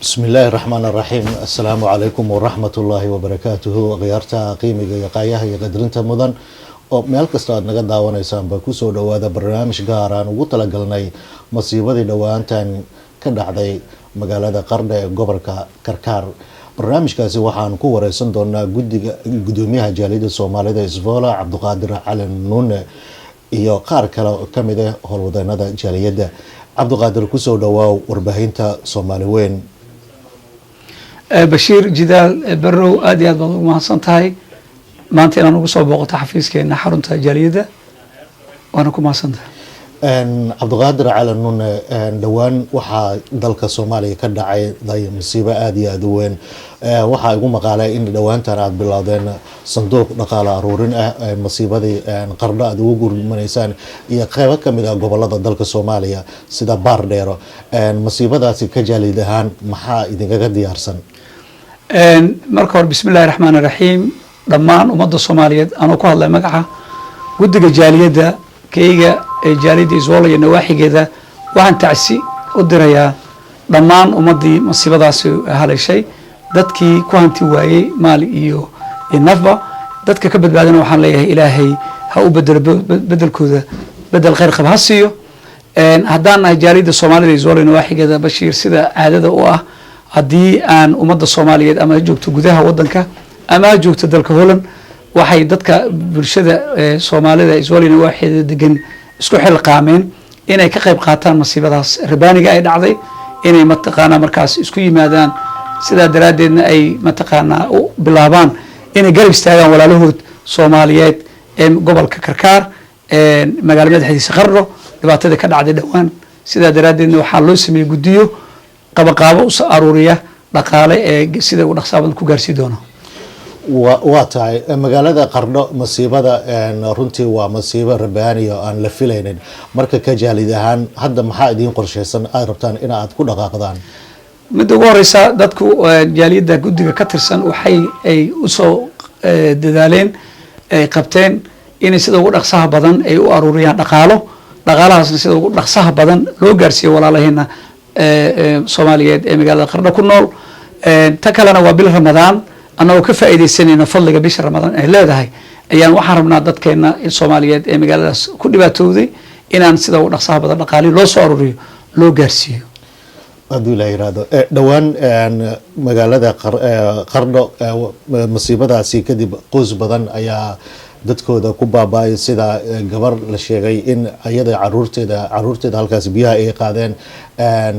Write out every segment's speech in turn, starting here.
بسم الله الرحمن الرحيم السلام عليكم ورحمة الله وبركاته غيرتا قيمة قاياها يقدرنتا مدن oo meel kasta aad naga daawanaysaan ba ku soo dhawaada barnaamij gaar ah ugu talagalnay masiibadii dhawaantan ka dhacday magaalada Qardho ee gobolka Karkar barnaamijkaasi waxaan ku wareysan doonaa gudoomiyaha jaaliyadda Soomaalida Isvola Cabduqaadir Cali Nuune iyo qaar kale oo kamid ah howlwadeennada jaaliyadda Cabduqaadir ku soo dhawaaw warbaahinta Soomaali weyn بشير جدال برو أدي ما صنتهاي ما أنت أنا نقص بوقت حفيز كأن حرنت جاليدة وأنا كم صنتها. عبد القادر على إنه دوان وحى ذلك الصومالي كدعي ضي مصيبة أدي أدوين وحى يقوم قال إن دوان ترى بلادين صندوق نقال أرورين مصيبة دي قرض أدوجور من إنسان يقوى كم إذا قبل ذلك الصومالية سيدا بارديرو مصيبة ذا كجاليدة هان محا إذا قد يارسن. مركور بسم الله الرحمن الرحيم دمان ومضى الصومالية أنا كهلا الله مقعة ودك جاليدة كيجا جاليدة إزولة نواحي كذا وعن تعسي ودريا دمان ومضي مصيبة داسو هذا الشيء دتكي كوانتي واي مال إيو النفبة دتك كبد بعدين وحن ليه إلهي هو بدل كذا بدل غير خبهاسيو هدانا جاليدة الصومالية إزولة نواحي كذا بشير سيدا عدد وآه haddii aan ummadda Soomaaliyeed ama joogto gudaha wadanka ama joogto dalka Holland waxay dadka bulshada Soomaalida Iswaalina waxay degan isku xil qaameen inay ka qayb qaataan masiibadaas rabaaniga ay dhacday inay mataqaana markaas isku yimaadaan sida daraadeedna ay mataqaana u bilaabaan inay garab istaagaan walaalahood Soomaaliyeed ee gobolka Karkar ee magaalada madaxdiisa Qardho dhibaatada ka dhacday dhawaan sida daraadeedna waxa loo sameeyay gudiyo qabaqaabo u aruuriya dhaqaale ee sida uu dhaqsaabad ku gaarsi doono waa tahay magaalada Qardho masiibada runtii waa masiibo rabaani oo aan la filaynin marka ka jaalid ahaan hadda maxaa idin qorsheysan ay rabtaan in aad ku dhaqaaqdaan mid ugu horeysa dadku jaaliyadda gudiga ka tirsan waxay ay u soo dadaaleen ay qabteen in sida ugu dhaqsaha badan ay u aruuriyaan dhaqaalahaasna sida ugu dhaqsaha badan loo gaarsiyo walaalaheena Soomaaliyeed ee magaalada Qardho ku nool ta kalena waa bil Ramadaan anagoo ka faa'iideysanayna fadliga bisha Ramadaan ay leedahay ayaan waxaan rabnaa dadkeena Soomaaliyeed ee magaaladaas ku dhibaatooday inaan sida ugu dhaqsaha badan dhaqaali loo soo ururiyo loo gaarsiiyo haduu la yiraahdo dhawaan magaalada Qardho masiibadaasi kadib qoys badan ayaa dadkooda ku baabay sida gabar la sheegay in ayada caruurteeda halkaas biyaha ay qaadeen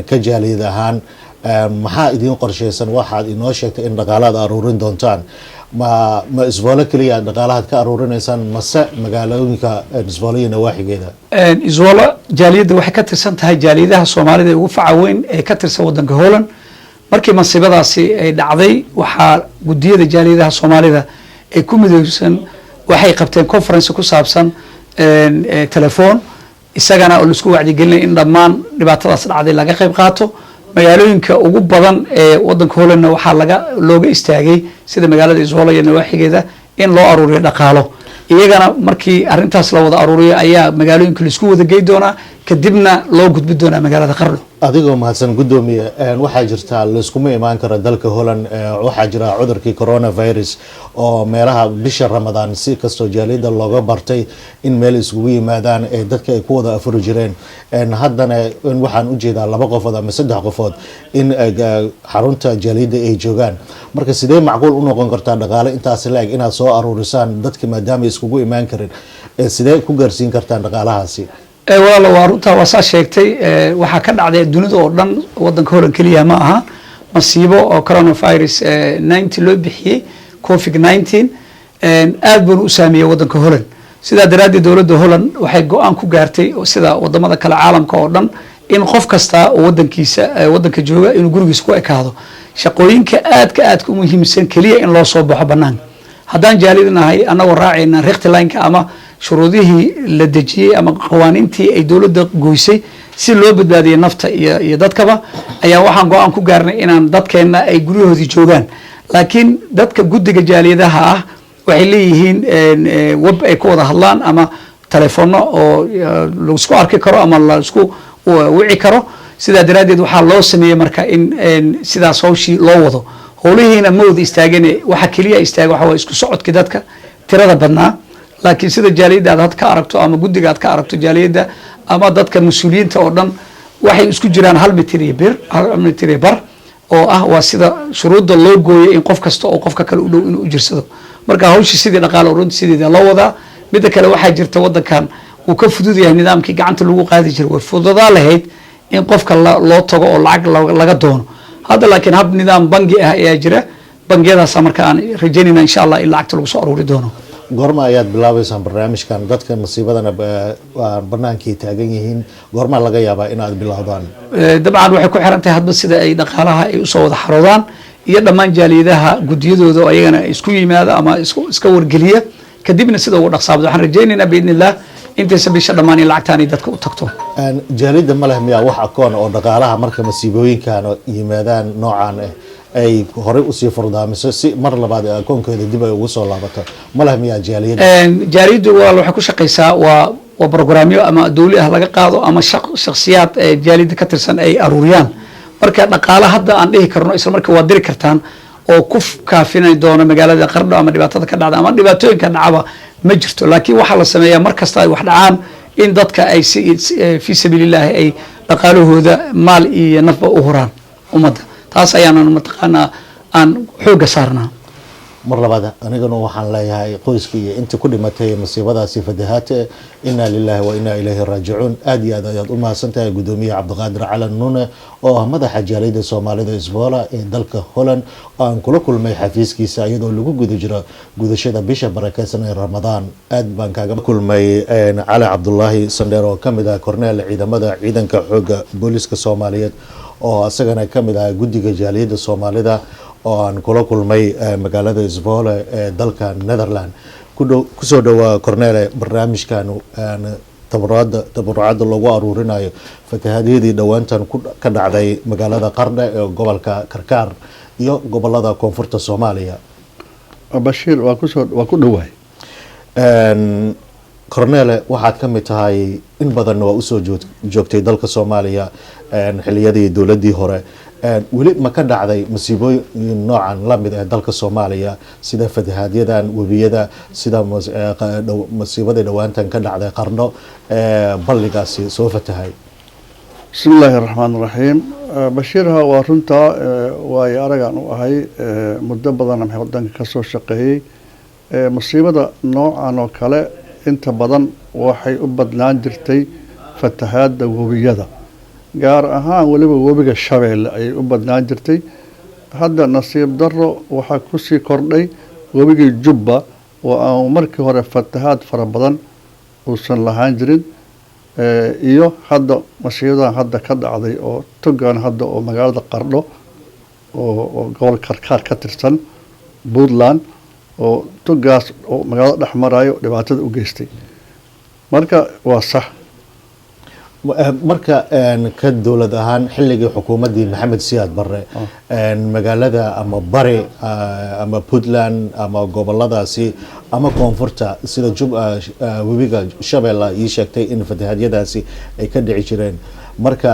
ka jaaliyad ahaan maxaa idin qorsheysan waxaad inoo sheegtay in dhaqaalaad aruurin doontaan ma Isvola kaliya dhaqaalaad ka aruurinaysaan mase magaalooyinka Isvola iyo nawaaxigeeda Isvola jaaliyadda waxay ka tirsan tahay jaaliyadaha Soomaalida ugu facaweyn ee ka tirsan wadanka Holland markii masiibadaasi ay dhacday waxa gudiyada jaaliyadaha Soomaalida ay ku midaysan waxay qabteen conference ku saabsan telefoon isagana oo isku wacdi gelin in dhammaan dhibaatadaas dhacday laga qayb qaato magaalooyinka ugu badan ee wadanka Holland waxa looga istaagay sida magaalada Isvola iyo nawaaxigeeda in loo aruuriyo dhaqaalo iyagana markii arintaas la wada aruuriyo ayaa magaalooyinka la isku wada geey doona kadibna loo gudbi doona magaalada Qardho adigoo mahadsan gudoomiye waxa jirta la isku imaan kara dalka Holland waxa jira cudurkii coronavirus oo meelaha bisha Ramadaan si kasto jaaliyada looga bartay in meel isugu yimaadaan ee dadka ay ku wada afur jireen haddana waxaan u jeedaa laba qofood ama saddex qofood in xarunta jaaliyada ay joogaan marka sidee macquul u noqon kartaa dhaqaale intaas laag inaad soo aruurisaan dadka maadaama isugu imaan karin sidee ku gaarsiin kartaan dhaqaalahaasi walaal waa runta waxa sheegtay waxa ka dhacday dunida oo dhan wadanka Holland kaliya ma aha masiibo oo coronavirus 19 loo bixiyay COVID-19 aad buu u saameeyay wadanka Holland sida daraadeed dawladda Holland waxay go'aan ku gaartay sida wadamada kale caalamka oo dhan in qof kasta oo wadanka jooga inuu gurigiisa ku ekaado shaqooyinka aad u muhiimsan kaliya in loo soo baxo banaan haddaan jaalidnahay anagoo raacayna rectilineka ama shuruudihii la dejiyay ama qawaaniintii ay dawladda gooysay si loo badbaadiyo nafta iyo dadkaba ayaa waxaan go'aan ku gaarnay inaan dadkeena ay guryahoodii joogaan laakiin dadka gudiga jaaliyadaha ah waxay leeyihiin web ay ku wada hadlaan ama telefono oo la isku arki karo ama la isku wici karo sidaa daraaddeed waxaa loo sameeyey marka in sidaas hawshii loo wado howlihiina ma wada istaagane waxa keliya istaaga waxa waa isku socodka dadka tirada badnaa laakiin sida jaaliyadda aad had ka aragto ama guddiga aad ka aragto jaaliyadda ama dadka mas-uuliyiinta oo dhan waxay isku jiraan 1 mitir iyo bar oo ah waa sida shuruudda loo gooyay in qof kasta oo qofka kale u dhow inuu u jirsado marka hawshii sidii dhaqaale ururta sideeda loo wadaa midda kale waxaa jirta wadankan uu ka fudud yahay nidaamkii gacanta lagu qaadi jiray way fududaa lahayd in qofka loo tago oo lacag laga doono hadda laakiin hab nidaam bangi ah ayaa jira bangiyadaas marka aan rajaynayna insha Allah in lacagta lagu soo aruuri doono goorma ayaad bilaabaysaan barnaamijkan dadka masiibadana barnaamijkii taagan yihiin goorma laga yaabaa inaad bilowdaan dabcan waxay ku xiran tahay hadba sida ay dhaqaalaha ay u soo wada xaroodaan iyo dhammaan jaaliyadaha gudiyadooda oo ayagana isku yimaada ama iska wargeliya kadibna sida ugu dhaqsaabdo waxaan rajaynaynaa biidnillah intaysa bisha dhammaan in lacagtaani dadka u tagto jaaliyadda ma leh miyaa wax akoon oo dhaqaalaha marka masiibooyinkan yimaadaan noocaan ay horey usii furdaamiso si mar labaad akoonkeeda dib ay ugu soo laabato ma leh miyaa jaaliyaddu waxay ku shaqaysaa waa programyo ama dawli ah laga qaado ama shakhsiyaad jaaliyadda ka tirsan ay aruuriyaan marka dhaqaale hadda aan dhihi karno isla marka waa diri kartaan oo ku kaafinay doono magaalada Qardho ama dhibaatada ka dhacda ama dhibaatooyinka dhacaba ma jirto laakiin waxa la sameeyaa mar kasta ay wax dhacaan in dadka ay fi sabilillah ay dhaqaalahooda maal iyo nafba u huraan ummadda taas ayaan mataqaanaa aan xooga saarnaa mar labaad anigana waxaan leeyahay qoyska iyo inta ku dhimatay masiibadaasi fadahaate inna lillahi wa inna ilayhi raaji'uun aad iyo aad ayaad u mahadsantahay gudoomiye Cabdiqaadir Calan Nuune oo ah madaxa jaaliyadda Soomaalida Isboola ee dalka Holland oo aan kula kulmay xafiiskiisa iyadoo lagu guda jiro gudashada bisha barakeysan ee Ramadaan aad baan kaaga kulmay Cali Cabdullaahi Sandheer oo kamid ah korneel ciidanka xooga booliska Soomaaliyeed oo asagana kamid ah guddiga jaaliyadda Soomaalida oo aan kula kulmay magaalada Isboole ee dalka Netherland ku soo dhawaa korneele barnaamijkan tabarucaad lagu aruurinayo fatahaadiyadii dhawaantan ka dhacday magaalada Qardho ee gobolka Karkaar iyo gobolada koonfurta Soomaaliya Bashiir waa ku dhawaay korneele waxaad ka mid tahay in badan waa usoo joogtay dalka Soomaaliya xiliyadii dowladii hore weli ma ka dhacday masiibooyin noocan la mid ah dalka Soomaaliya sida fatahaadyadan wabiyada sida masiibada dhawaantan ka dhacday Qardho balligaasi soo fatahay bismillaahi raxmaani raxiim Bashiirha waa runta way aragan u ahay muddo badan maxay wadanka ka soo shaqeeyay masiibada noocan oo kale inta badan waxay u badnaan jirtay fatahaada wabiyada gaar ahaan waliba webiga Shabeelle ay u badnaan jirtay hadda nasiib daro waxa ku sii kordhay webiga Jubba oo aan markii hore fatahaad fara badan uusan lahaan jirin iyo hadda masiibadan hadda ka dhacday oo togan hadda oo magaalada Qardho oo gobol Karkaar ka tirsan Puntland oo togaas oo magaalada dhaxmarayo dhibaatada u geystay marka waa sax marka ka dowlad ahaan xilligii xukuumadii Maxamed Siyaad Barre magaalada ama bari ama Puntland ama goboladaasi ama koonfurta sida webiga Shabeelle ii sheegtay in fatahaadiyadaasi ay ka dhici jireen marka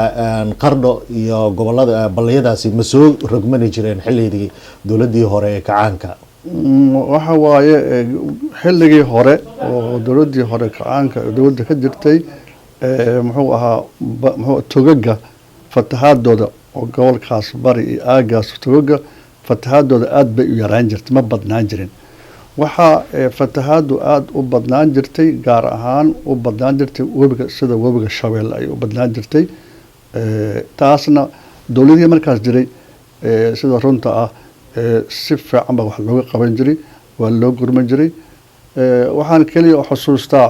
Qardho iyo gobolada baliyadaasi ma soo rogmani jireen xilligii dowladii hore ee kacaanka waxa waaye xilligii hore oo dowladii hore kacaanka dowladda ka jirtay muxuu ahaa togaga fatahaadooda oo gobolkaas bari iyo aagaas togaga fatahaadooda aad bay u yaraan jirtay ma badnaan jirin waxaa fatahaadu aad u badnaan jirtay gaar ahaan u badnaan jirtay webiga sida webiga Shabeelle ay u badnaan jirtay taasna dowladii markaas jiray sida runta ah si fiican ba wax looga qaban jiray waa loo gurman jiray waxaan kaliya xusuustaa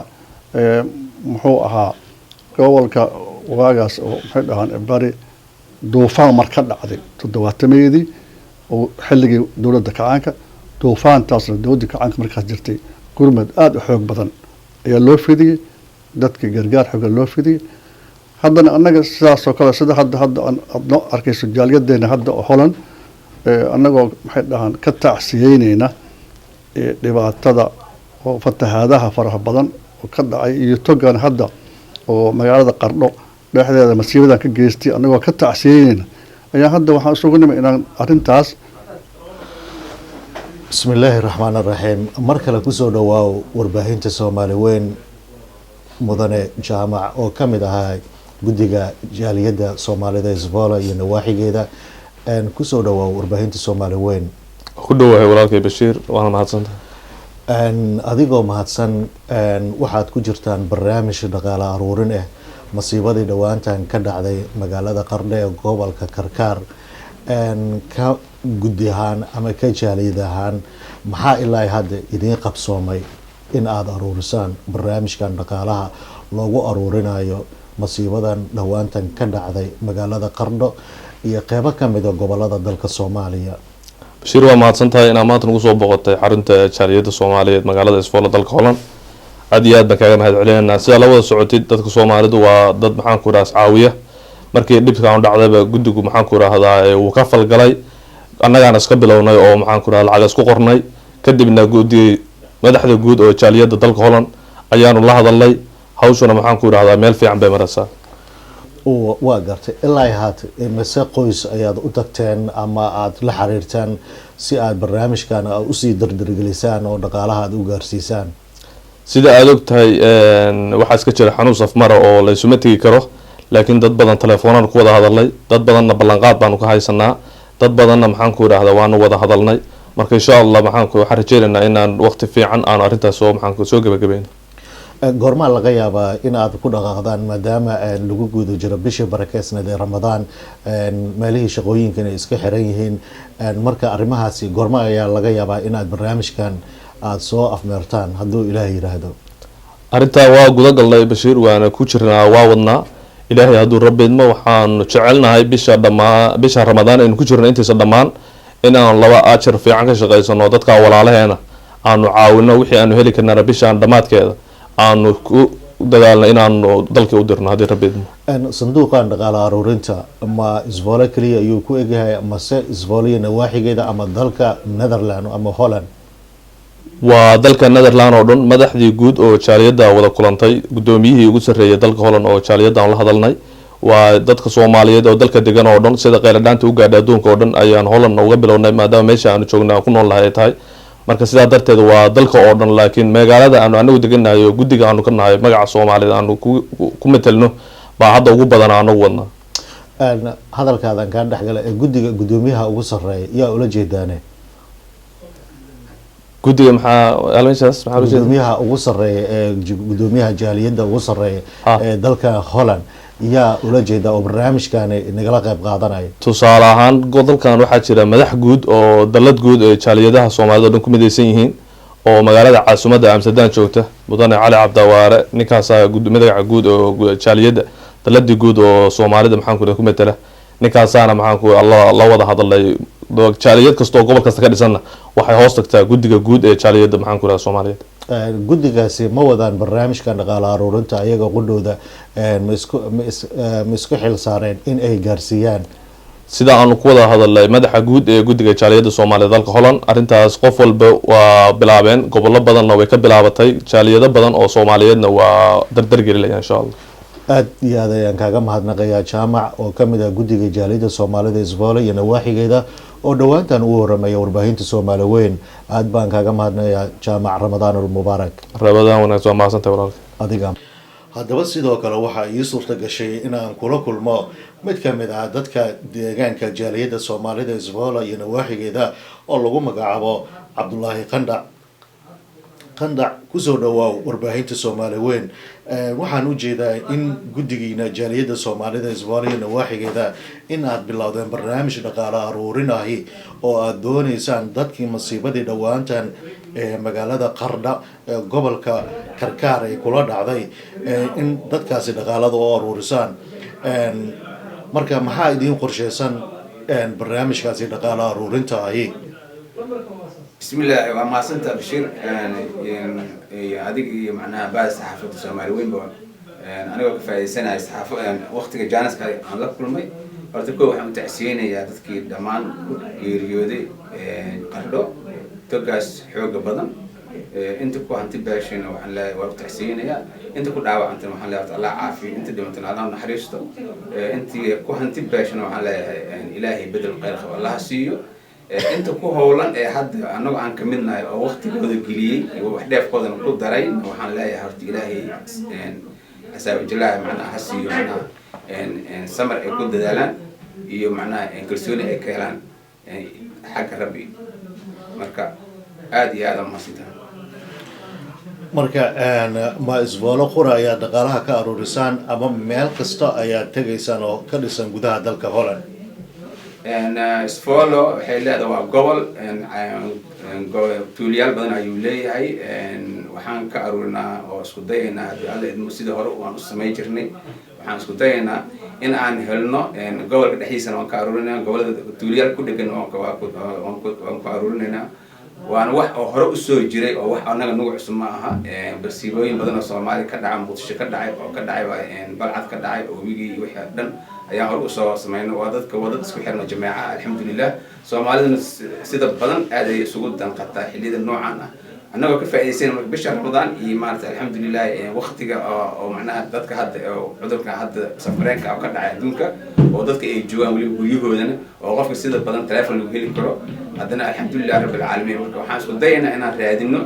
muxuu ahaa gobolka waagaas oo maxay dhahaan bari duufaan mar ka dhacday 70meedii oo xilligii dowladda kacaanka duufaantaasna dowladda kacaanka markaas jirtay gurmad aad u xoog badan ayaa loo fidiyay dadka gargaar xoog loo fidiyay haddana annaga sidaas oo kale sida hadda aad arkayso jaaliyadeena hadda oo Holland annagoo maxay dhahaan ka tacsiyeynayna dhibaatada oo fatahaadaha faraha badan oo ka dhacay iyo togan hadda oo magaalada Qardho dhexdeeda masiibadan ka geystay annagoo ka tacsiyeynayna ayaa hadda waxaan isugu nimay inaan arrintaas. بسم الله الرحمن الرحيم مركل كسو دواو ورباهين تسومالي وين مدن جامع او كمد هاي قدقة جالية سومالي دا إزبالا ينواحي جيدا ان كسو دواو ورباهين تسومالي وين كدوه ولالكي بشير وانا مهدسن ان أديقو مهدسن ان waxaad ku jirtaan barnaamij dhaqaale aruurin ah masiibadii dhawaantan ka dhacday magaalada Qardho ee gobolka Karkaar ka guddi ahaan ama ka jaaliyad ahaan maxaa ilaa hadda idiin qabsoomay in aad aruurisaan barnaamijkan dhaqaalaha loogu aruurinayo masiibadan dhawaantan ka dhacday magaalada Qardho iyo qeybo ka mid ah gobolada dalka Soomaaliya. Bashiir waa mahadsantahay inaad maanta nagu soo boqotay xarunta jaaliyadda Soomaaliyeed magaalada Isfoola dalka Holland. aad iyo aad baan kaaga mahadcelinaynaa sida la wada socotid dadka Soomaalidu waa dad maxaan ku raas caawiya markii dhibkaan dhacdayba guddigu maxaan ku raahdaa uu ka falgalay annagaana iska bilownay oo maxaan ku raahdaa lacag isku qornay kadibna guddiga madaxda guud oo jaaliyadda dalka Holland ayaanu la hadalnay hawshuna maxaan ku raahdaa meel fiican bay maraysaa. waa gartay ilaa haat mise qoys ayaad u tagteen ama aad la xiriirtaan si aad barnaamijkan u sii dardargelisaan oo dhaqaalaha aad u gaarsiisaan. sida aad ogtahay waxaa iska jira xanuun safmara oo la isuma tegi karo laakiin dad badan telefoonaan ku wada hadalnay dad badanna ballanqaad baanu ka haysanaa dad badanna maxaan ku raahdaa waanu wada hadalnay marka insha Allah waxaan rajaynaynaa inaan waqti fiican aan arrintaas soo gabagabayno. goormaa laga yaabaa in aad ku dhaqaaqdaan maadaama lagu guudo jiro bishii barakeysneed ee Ramadaan meelihii shaqooyinkan ay iska xiran yihiin marka arrimahaasi goorma ayaa laga yaabaa in aad barnaamijkan aad soo afmeertaan hadduu Ilaahay yiraahdo. arrintaa waa guda galnay Bashiir waana ku jirnaa waa wadnaa Ilaahay hadduu rabbeedmo waxaan jecelnahay bisha Ramadaan aynu ku jirno intiisa dhammaan inaan laba ajar fiican ka shaqeysano dadka walaalaheena aanu caawino wixii aanu heli karnaa bishaan dhamaadkeeda aanu ku dadaalna inaanu dalka u dirno haddii rabbeedmo. sanduuqan dhaqaale aruurinta ma Isfoola kaliya ayuu ku egyahay mase Isfoola nawaaxigeeda ama dalka Netherland ama Holland. waa dalka Netherland oo dhan madaxdii guud oo jaaliyadda wada kulantay gudoomiyihii ugu sareeyay dalka Holland oo jaaliyadda aan la hadalnay waa dadka Soomaaliyeed oo dalka degan oo dhan sida qeyladhaanta u gaadhay adduunka oo dhan ayaan Holland uga bilownay maadaama meesha aanu joognaa ku nool lahay tahay marka sidaa darteed waa dalka oo dhan laakiin magaalada aanu anagu deganahay oo guddiga aanu ka nahay magaca Soomaaliyeed aanu ku metelno baa hadda ugu badan aanu wadnaa. hadalkaadan ka dhaxgalay ee guddiga gudoomiyaha ugu sareeya yaa ula jeedaane guddiga maxaa gudoomiyaha ugu sareeya ee gudoomiyaha jaaliyadda ugu sareeya ee dalka Holland yaa ula jeeda oo barnaamijkan nagala qayb qaadanaya. tusaale ahaan dalkan waxaa jira madax guud oo dalad guud ee jaaliyadaha Soomaalida oo dhan ku midaysan yihiin oo magaalada caasimadda Amsterdam joogta mudane Cali Cabdawaare ninkaas magaca guud oo jaaliyadda daladii guud oo Soomaalida maxaan ku metela ninkaasaana maxaan la wada hadalay jaaliyad kasta oo gobol kasta ka dhisanna waxay hoos tagtaa guddiga guud ee jaaliyadda maxaan ku rahaa Soomaaliyeed. guddigaasi ma wadaan barnaamijkan dhaqaale aruurinta ayaga qudhooda ma isku xil saareen in ay gaarsiiyaan sida aanu ku wada hadalay madaxa guud ee guddiga jaaliyadda Soomaaliyeed dalka Holland arrintaas qof walba waa bilaabeen gobollo badanna way ka bilaabatay jaaliyado badan oo Soomaaliyeedna waa dardar gelinayaan insha Allah. aad iyo aad ayaan kaaga mahadnaqayaa jaamac oo ka mid ah guddiga jaaliyadda Soomaalida Isfoola iyo nawaaxigeeda oo dhawaantan uu horeeyay warbaahinta Soomaali weyn aad baan kaaga mahadnaqayaa jaamac Ramadaanul Mubaarak. Ramadaan wanaagsan maasanta walaalka adiga haddaba sidoo kale waxaa ii suurta gashay inaan kula kulmo mid ka mid ah dadka deegaanka jaaliyadda Soomaalida Isfoola iyo nawaaxigeeda oo lagu magacaabo Cabdullaahi qandac kusoo dhawaaw warbaahinta Soomaali weyn waxaan u jeedaa in guddigiina jaaliyadda Soomaalida Isfoola iyo nawaaxigeeda in aad bilowdeen barnaamij dhaqaale aruurin ahi oo aad doonaysaan dadkii masiibadii dhawaantan ee magaalada Qardho ee gobolka Karkaar ay kula dhacday in dadkaasi dhaqaalada oo aruurisaan marka maxaa idin qorsheysan barnaamijkaasi dhaqaale aruurinta ahi. بسم الله وما سنت بشير هذيك معناها بعد صحافة الصومالي وين بقى أنا وقف في سنة صحافة وقت جانس كان لك كل ماي أرتكوا وحنا تعسيني يا تذكير دمان يريودي قردو تقاس حوق بدن inta ku hanti beeshayna waxaan leeyahay waa tacsiinayaa inta ku dhaawacantana waxaan leeyahay Allah caafiyo inta dhimantana Allah naxariisto intii ku hanti beeshana waxaan leeyahay ilaahay bedel khayr qabo Allah siiyo inta ku howlan hadda anagu aan ka midnahay oo waqtigooda geliyay iyo wax dheefkoodana ku daray waxaan leeyahay horta ilaahay حساب جلاه معناها حسي معناها إن سمر يكون دلالان يو معناها إن كرسوني كلام حق ربي مركا عادي هذا ما سيده marka ma isboolo qura ayaa dhaqaalaha ka aruurisaan ama meel kasta ayaa tegaysaan oo ka dhisan gudaha dalka Holland isboolo waxay leedahay waa gobol tuuliyal badan ayuu leeyahay waxaan ka aruurinaa oo isku dayaynaa haddii alla idmo sidii hore waan u samayn jirnay waxaan isku dayaynaa in aan helno gobolka dhexdiisana waan ka aruurinaa gobolada tuuliyal ku dhegan waan ku aruurinaynaa waana wax oo hore u soo jiray oo wax anaga nagu cusub ma aha balsiibooyin badan oo Soomaali ka dhacay muqdisho ka dhacay oo ka dhacay balcad ka dhacay oo wigi wixii dhan ayaa hore u soo sameeyay wadadka isku xirna jamaaca alxamdulillah Soomaaliduna sida badan aad ay isugu danqataa xilliyada noocan ah anagoo ka faa'iideysan bisha Ramadaan iyo maarta alxamdulillah waqtiga oo macnaha dadka hadda cudurka hadda safareenka ka dhacay adduunka oo dadka ay joogaan wali guryahoodana oo qofka sida badan telefoon lagu heli karo haddana alxamdulillah rabbil caalamiin marka waxaan isku dayaynaa inaan raadino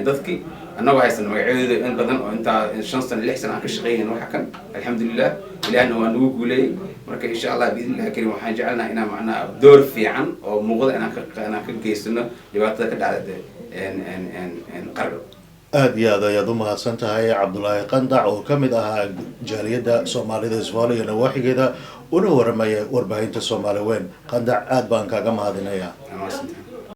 dadkii anagoo haysan magacyadooda in badan oo inta 5 sano 6 sano aan ka shaqeeyeen waxa kan alxamdulillah ilaahna waa nagu guuleeyay marka insha Allah biidillah karim waxaan jecelnahay inaan macnaha door fiican oo muuqda inaan ka geysano dhibaatada ka dhacday qardo aad iyo aad ayaad u mahadsan tahay Cabdullaahi Qandac oo ka mid ahaa jaaliyadda Soomaalida Soomaaliya nawaaxigeeda una waramaya warbaahinta Soomaaliweyn Qandac aad baan kaaga mahadinayaa